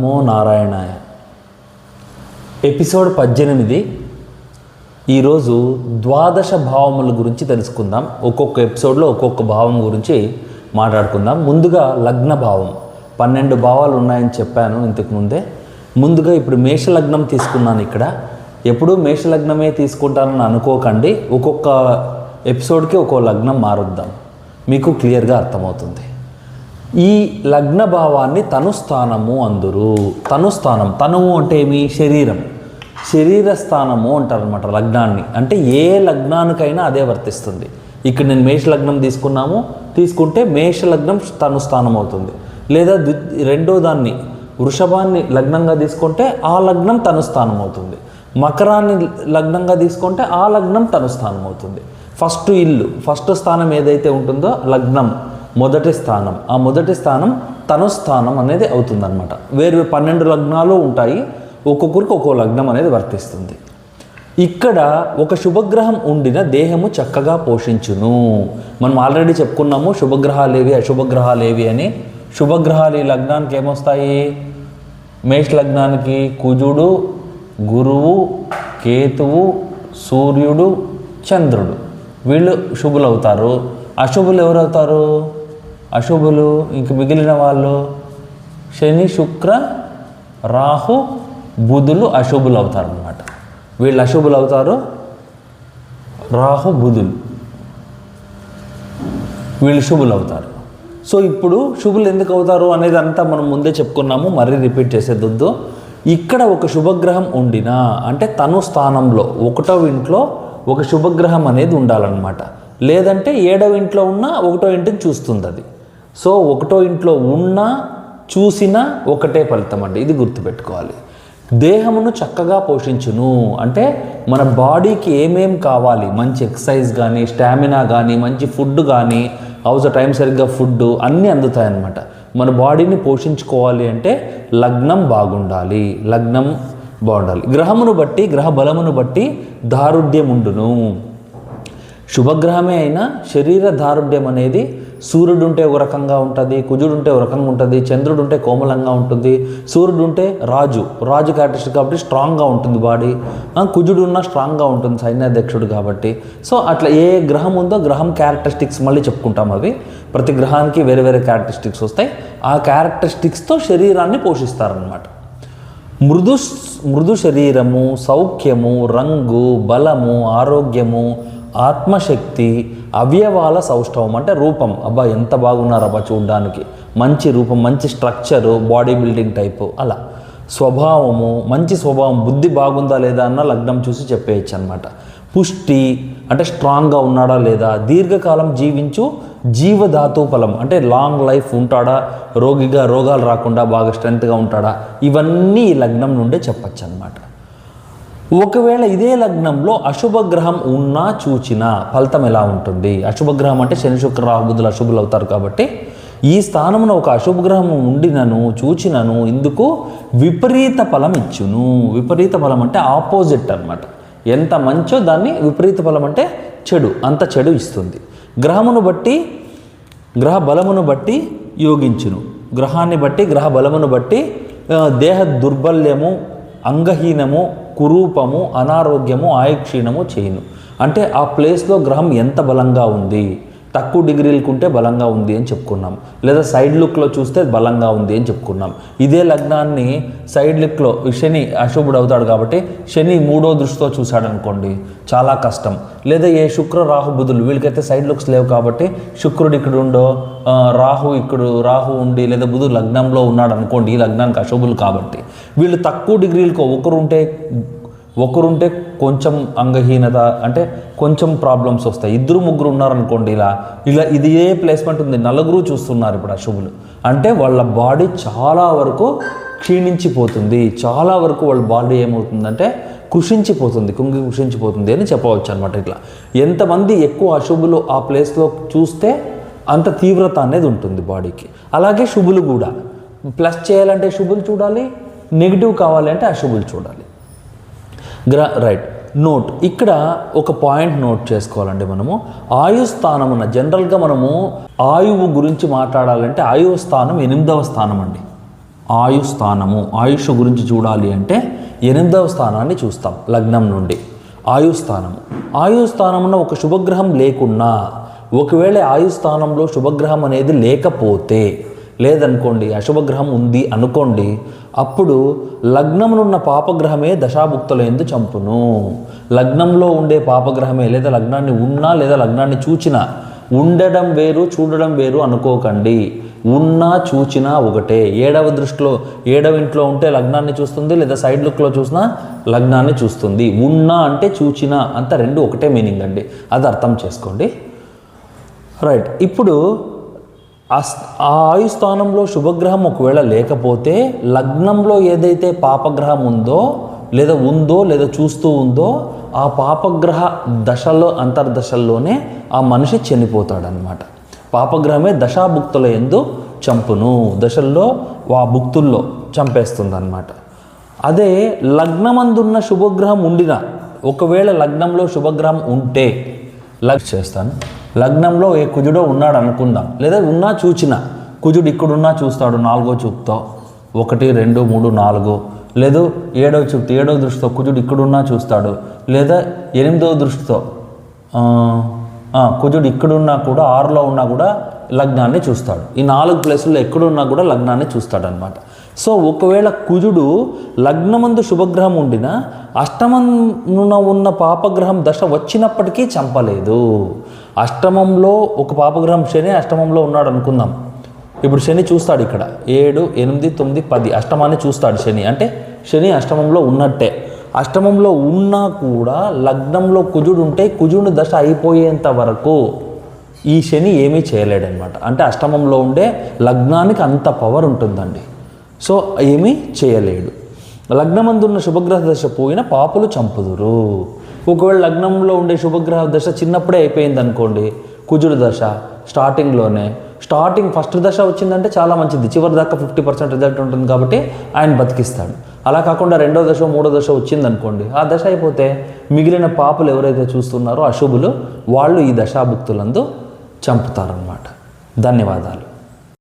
నమో నారాయణాయ. ఎపిసోడ్ 18. ఈరోజు ద్వాదశ భావముల గురించి తెలుసుకుందాం. ఒక్కొక్క ఎపిసోడ్లో ఒక్కొక్క భావం గురించి మాట్లాడుకుందాం. ముందుగా లగ్న భావం. 12 భావాలు ఉన్నాయని చెప్పాను ఇంతకు ముందే. ముందుగా ఇప్పుడు మేషలగ్నం తీసుకున్నాను. ఇక్కడ ఎప్పుడూ మేషలగ్నమే తీసుకుంటానని అనుకోకండి. ఒక్కొక్క ఎపిసోడ్కి ఒక్కో లగ్నం మారుద్దాం, మీకు క్లియర్గా అర్థమవుతుంది. ఈ లగ్న భావాన్ని తనుస్థానము అందురు. తనుస్థానం, తనువు అంటే ఏమి? శరీరం, శరీర స్థానము అంటారనమాట లగ్నాన్ని. అంటే ఏ లగ్నానికైనా అదే వర్తిస్తుంది. ఇక్కడ నేను మేషలగ్నం తీసుకుంటే మేషలగ్నం తనుస్థానం అవుతుంది. లేదా రెండో దాన్ని వృషభాన్ని లగ్నంగా తీసుకుంటే ఆ లగ్నం తనుస్థానం అవుతుంది. మకరాన్ని లగ్నంగా తీసుకుంటే ఆ లగ్నం తనుస్థానం అవుతుంది. ఫస్ట్ ఇల్లు, ఫస్ట్ స్థానం ఏదైతే ఉంటుందో లగ్నం మొదటి స్థానం, ఆ మొదటి స్థానం తనుస్థానం అనేది అవుతుందన్నమాట. వేరు 12 లగ్నాలు ఉంటాయి, ఒక్కొక్కరికి ఒక్కో లగ్నం అనేది వర్తిస్తుంది. ఇక్కడ ఒక శుభగ్రహం ఉండిన దేహము చక్కగా పోషించును. మనం ఆల్రెడీ చెప్పుకున్నాము శుభగ్రహాలేవి అశుభగ్రహాలేవి అని. శుభగ్రహాలు ఈ లగ్నానికి ఏమొస్తాయి? మేష లగ్నానికి కుజుడు, గురువు, కేతువు, సూర్యుడు, చంద్రుడు, వీళ్ళు శుభులు అవుతారు. అశుభులు ఎవరవుతారు? అశుభులు ఇంక మిగిలిన వాళ్ళు శని, శుక్ర, రాహు, బుధులు అశుభులు అవుతారు అన్నమాట. వీళ్ళు అశుభులు అవుతారు. రాహు, బుధులు వీళ్ళు శుభులు అవుతారు. సో ఇప్పుడు శుభులు ఎందుకు అవుతారు అనేది అంతా మనం ముందే చెప్పుకున్నాము, మరీ రిపీట్ చేసేదొద్దు. ఇక్కడ ఒక శుభగ్రహం ఉండినా అంటే తను స్థానంలో 1వ ఇంట్లో ఒక శుభగ్రహం అనేది ఉండాలన్నమాట. లేదంటే 7వ ఇంట్లో ఉన్నా 1వ ఇంటిని చూస్తుంది అది. సో 1వ ఇంట్లో ఉన్నా చూసినా ఒకటే ఫలితం అండి, ఇది గుర్తుపెట్టుకోవాలి. దేహమును చక్కగా పోషించును అంటే మన బాడీకి ఏమేం కావాలి, మంచి ఎక్సర్సైజ్ కానీ, స్టామినా కానీ, మంచి ఫుడ్ కానీ, టైం సరిగ్గా ఫుడ్ అన్నీ అందుతాయన్నమాట. మన బాడీని పోషించుకోవాలి అంటే లగ్నం బాగుండాలి, లగ్నం బాగుండాలి. గ్రహమును బట్టి, గ్రహ బలమును బట్టి దారుఢ్యం ఉండును. శుభగ్రహమే అయినా శరీర దారుఢ్యం అనేది సూర్యుడు ఉంటే ఒక రకంగా ఉంటుంది, కుజుడు ఉంటే ఒక రకంగా ఉంటుంది, చంద్రుడు ఉంటే కోమలంగా ఉంటుంది, సూర్యుడు ఉంటే రాజు క్యారెక్టరిస్టిక్ కాబట్టి స్ట్రాంగ్గా ఉంటుంది బాడీ. కుజుడు ఉన్న స్ట్రాంగ్గా ఉంటుంది, సైన్యాధ్యక్షుడు కాబట్టి. సో అట్లా ఏ గ్రహం ఉందో గ్రహం క్యారెక్టరిస్టిక్స్ మళ్ళీ చెప్పుకుంటాం. అవి ప్రతి గ్రహానికి వేరే వేరే క్యారెక్టరిస్టిక్స్ వస్తాయి. ఆ క్యారెక్టరిస్టిక్స్తో శరీరాన్ని పోషిస్తారనమాట. మృదు శరీరము, సౌఖ్యము, రంగు, బలము, ఆరోగ్యము, ఆత్మశక్తి, అవయవాల సౌష్ఠవం అంటే రూపం. అబ్బా ఎంత బాగున్నారబ్బా చూడ్డానికి, మంచి రూపం, మంచి స్ట్రక్చరు, బాడీ బిల్డింగ్ టైపు. అలా స్వభావము, మంచి స్వభావం, బుద్ధి బాగుందా లేదా అన్న లగ్నం చూసి చెప్పేయచ్చు అనమాట. పుష్టి అంటే స్ట్రాంగ్గా ఉన్నాడా లేదా, దీర్ఘకాలం జీవించు జీవధాతు ఫలం అంటే లాంగ్ లైఫ్ ఉంటాడా, రోగాలు రాకుండా బాగా స్ట్రెంత్గా ఉంటాడా, ఇవన్నీ ఈ లగ్నం నుండే చెప్పచ్చు అనమాట. ఒకవేళ ఇదే లగ్నంలో అశుభగ్రహం ఉన్నా చూచినా ఫలితం ఎలా ఉంటుంది? అశుభగ్రహం అంటే శని, శుక్ర, రాహు, బుధులు అశుభులు అవుతారు కాబట్టి ఈ స్థానంలో ఒక అశుభగ్రహం ఉండినను చూచినను ఇందుకు విపరీత ఫలం ఇచ్చును. విపరీత ఫలం అంటే ఆపోజిట్ అనమాట. ఎంత మంచో దాన్ని విపరీత ఫలం అంటే చెడు, అంత చెడు ఇస్తుంది. గ్రహమును బట్టి, గ్రహ బలమును బట్టి యోగించును. గ్రహాన్ని బట్టి, గ్రహ బలమును బట్టి దేహ దుర్బల్యము, అంగహీనము, కురూపము, అనారోగ్యము, ఆయుక్షీణము చేయును. అంటే ఆ ప్లేస్లో గ్రహం ఎంత బలంగా ఉంది, తక్కువ డిగ్రీలకు ఉంటే బలంగా ఉంది అని చెప్పుకున్నాం, లేదా సైడ్ లుక్లో చూస్తే బలంగా ఉంది అని చెప్పుకున్నాం. ఇదే లగ్నాన్ని సైడ్ లుక్లో శని అశుభుడు అవుతాడు కాబట్టి శని 3వ దృష్టితో చూశాడు అనుకోండి, చాలా కష్టం. లేదా ఏ శుక్ర, రాహు, బుధులు వీళ్ళకైతే సైడ్ లుక్స్ లేవు కాబట్టి శుక్రుడు ఇక్కడ ఉండో, రాహు ఉండి, లేదా బుధుడు లగ్నంలో ఉన్నాడు అనుకోండి, ఈ లగ్నానికి అశుభులు కాబట్టి వీళ్ళు తక్కువ డిగ్రీలకు ఒకరుంటే కొంచెం అంగహీనత అంటే కొంచెం ప్రాబ్లమ్స్ వస్తాయి. 2-3 ఉన్నారనుకోండి, ఇలా ఇది ఏ ప్లేస్మెంట్ ఉంది, 4 చూస్తున్నారు ఇప్పుడు అశుభులు అంటే వాళ్ళ బాడీ చాలా వరకు క్షీణించిపోతుంది, చాలా వరకు వాళ్ళ బాడీ ఏమవుతుందంటే కృషించిపోతుంది అని చెప్పవచ్చు అనమాట. ఇట్లా ఎంతమంది ఎక్కువ అశుభులు ఆ ప్లేస్లో చూస్తే అంత తీవ్రత అనేది ఉంటుంది బాడీకి. అలాగే శుభులు కూడా ప్లస్ చేయాలంటే శుభులు చూడాలి, నెగిటివ్ కావాలి అంటే అశుభులు చూడాలి. రైట్. నోట్, ఇక్కడ ఒక పాయింట్ నోట్ చేసుకోవాలండి. మనము ఆయుస్థానమున జనరల్గా మనము ఆయువు గురించి మాట్లాడాలంటే ఆయువు స్థానం 8వ స్థానం అండి. ఆయుస్థానము. ఆయుష్ గురించి చూడాలి అంటే 8వ స్థానాన్ని చూస్తాం లగ్నం నుండి. ఆయుస్థానము. ఆయుస్థానంలో ఒక శుభగ్రహం లేకున్నా, ఒకవేళ ఆయుస్థానంలో శుభగ్రహం అనేది లేకపోతే, లేదనుకోండి అశుభగ్రహం ఉంది అనుకోండి, అప్పుడు లగ్నమునున్న పాపగ్రహమే దశాభుక్తుల యందు చంపును. లగ్నంలో ఉండే పాపగ్రహమే, లేదా లగ్నాన్ని ఉన్నా లేదా లగ్నాన్ని చూచినా, ఉండడం వేరు చూడడం వేరు అనుకోకండి. ఉన్నా చూచినా ఒకటే. 7వ ఇంట్లో ఉంటే లగ్నాన్ని చూస్తుంది, లేదా సైడ్ లుక్లో చూసినా లగ్నాన్ని చూస్తుంది. ఉన్నా అంటే చూచినా అంత రెండు ఒకటే మీనింగ్ అండి, అది అర్థం చేసుకోండి. రైట్. ఇప్పుడు ఆ ఆయుస్థానంలో శుభగ్రహం ఒకవేళ లేకపోతే, లగ్నంలో ఏదైతే పాపగ్రహం ఉందో లేదా చూస్తూ ఉందో, ఆ పాపగ్రహ దశలో అంతర్దశల్లోనే ఆ మనిషి చనిపోతాడనమాట. పాపగ్రహమే దశాభుక్తుల యందు చంపును. దశల్లో ఆ భుక్తుల్లో చంపేస్తుందన్నమాట. అదే లగ్నమందున్న శుభగ్రహం ఉండిన, ఒకవేళ లగ్నంలో శుభగ్రహం ఉంటే చేస్తాను. లగ్నంలో ఏ కుజుడో ఉన్నాడు అనుకుందాం, లేదా ఉన్నా చూచిన కుజుడు ఇక్కడున్నా చూస్తాడు 4వ చూపుతో, 1 2 3 4, లేదు 7వ చూపుతో 7వ దృష్టితో కుజుడు ఇక్కడున్నా చూస్తాడు, లేదా 8వ దృష్టితో కుజుడు ఇక్కడున్నా కూడా 6లో ఉన్నా కూడా లగ్నాన్ని చూస్తాడు. ఈ 4 ప్లేసుల్లో ఎక్కడున్నా కూడా లగ్నాన్ని చూస్తాడనమాట. సో ఒకవేళ కుజుడు లగ్నమందు శుభగ్రహం ఉండినా, అష్టమమున ఉన్న పాపగ్రహం దశ వచ్చినప్పటికీ చంపలేదు. అష్టమంలో ఒక పాపగ్రహం శని అష్టమంలో ఉన్నాడు అనుకుందాం. ఇప్పుడు శని చూస్తాడు ఇక్కడ 7 8 9 10 అష్టమాన్ని చూస్తాడు శని. అంటే శని అష్టమంలో ఉన్నట్టే. అష్టమంలో ఉన్నా కూడా లగ్నంలో కుజుడు ఉంటే కుజుడు దశ అయిపోయేంత వరకు ఈ శని ఏమీ చేయలేడనమాట. అంటే అష్టమంలో ఉండే లగ్నానికి అంత పవర్ ఉంటుందండి. సో ఏమీ చేయలేడు. లగ్నమందున్న శుభగ్రహ దశ పోయిన పాపులు చంపుదురు. ఒకవేళ లగ్నంలో ఉండే శుభగ్రహ దశ చిన్నప్పుడే అయిపోయింది అనుకోండి, కుజుడు దశ స్టార్టింగ్ ఫస్ట్ దశ వచ్చిందంటే చాలా మంచిది, చివరి దాకా 50% రిజల్ట్ ఉంటుంది కాబట్టి ఆయన బతికిస్తాడు. అలా కాకుండా 2వ దశ 3వ దశ వచ్చిందనుకోండి, ఆ దశ అయిపోతే మిగిలిన పాపులు ఎవరైతే చూస్తున్నారో అశుభులు, వాళ్ళు ఈ దశాభుక్తులందు చంపుతారన్నమాట. ధన్యవాదాలు.